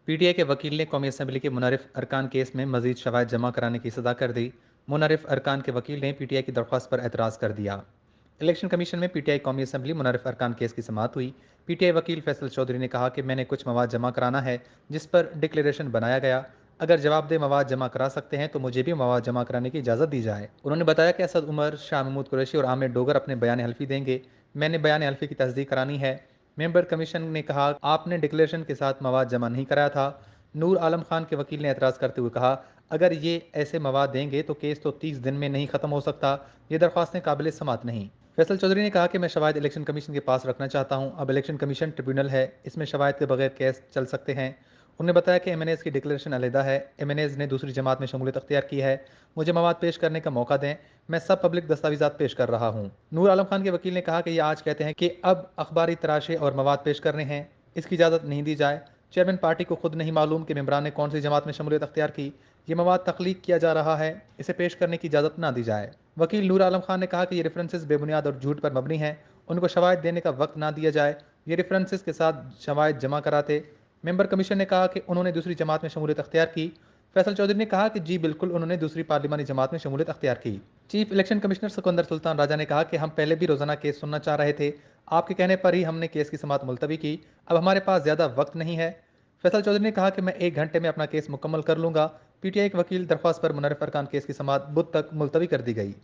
PTI के वकील ने कौमी असम्बली के मुनरिफ अरकान केस में मजीद शवाहद जमा कराने की सदा कर दी। मुनरिफ अरकान के वकील ने पीटीआई की दरख्वास्त पर एतराज़ कर दिया। इलेक्शन कमीशन में पीटीआई कौमी असम्बली मुनरिफ अरकान केस की समाअत हुई। पीटीआई वकील फैसल चौधरी ने कहा कि मैंने कुछ मवाद जमा कराना है जिस पर डिक्लेरेशन बनाया गया। अगर जवाबदेह मवाद जमा करा सकते हैं तो मुझे भी मवाद जमा कराने की इजाज़त दी जाए। उन्होंने बताया कि असद उमर, शाह महमूद कुरैशी और आमिर डोगर अपने बयान हल्फी देंगे। मैंने बयान हल्फी की तस्दीक करानी है। मेंबर कमीशन ने कहा आपने डिक्लेरेशन के साथ मवाद जमा नहीं कराया था। नूर आलम खान के वकील ने एतराज़ करते हुए कहा अगर ये ऐसे मवाद देंगे तो केस तो 30 दिन में नहीं ख़त्म हो सकता। ये दरख्वास्तें काबिल समात नहीं। फैसल चौधरी ने कहा कि मैं शवाहिद इलेक्शन कमीशन के पास रखना चाहता हूँ। अब इलेक्शन कमीशन ट्रिब्यूनल है, इसमें शवाहिद के बगैर केस चल सकते हैं। उन्होंने बताया कि एमएनएज़ की डिक्लेरेशन अलहदा है। एमएनएज़ ने दूसरी जमात में शमूलियत अख्तियार की है। मुझे मवाद पेश करने का मौका दें, मैं सब पब्लिक दस्तावेजात पेश कर रहा हूँ। नूर आलम खान के वकील ने कहा कि ये आज कहते हैं कि अब अखबारी तराशे और मवाद पेश करने हैं, इसकी इजाज़त नहीं दी जाए। चेयरमैन पार्टी को खुद नहीं मालूम कि मेम्बरान ने कौन सी जमात में शमूलियत अख्तियार की। ये मवाद तख्लीक किया जा रहा है, इसे पेश करने की इजाज़त ना दी जाए। वकील नूर आलम खान ने कहा कि ये रेफरेंसेस बेबुनियाद और झूठ पर मबनी हैं, उनको शवाहिद देने का वक्त ना दिया जाए। ये रेफरेंसेस के साथ शवाहिद जमा कराते। मेंबर कमीशन ने कहा कि उन्होंने दूसरी जमात में शमूलियत अख्तियार की। फैसल चौधरी ने कहा कि जी बिल्कुल, उन्होंने दूसरी पार्लिमानी जमात में शमूलियत अख्तियार की। Chief election commissioner Sikandar Sultan Raja ने कहा कि हम पहले भी रोजाना केस सुनना चाह रहे थे, आपके कहने पर ही हमने केस की समाअत मुलतवी की। अब हमारे पास ज़्यादा वक्त नहीं है। फैसल चौधरी ने कहा कि मैं 1 घंटे में अपना केस मुकम्मल कर लूंगा। पीटीआई के वकील दरख्वास्त पर मुनरिफ अरकान केस की समाअत बुध तक मुलतवी कर दी गई।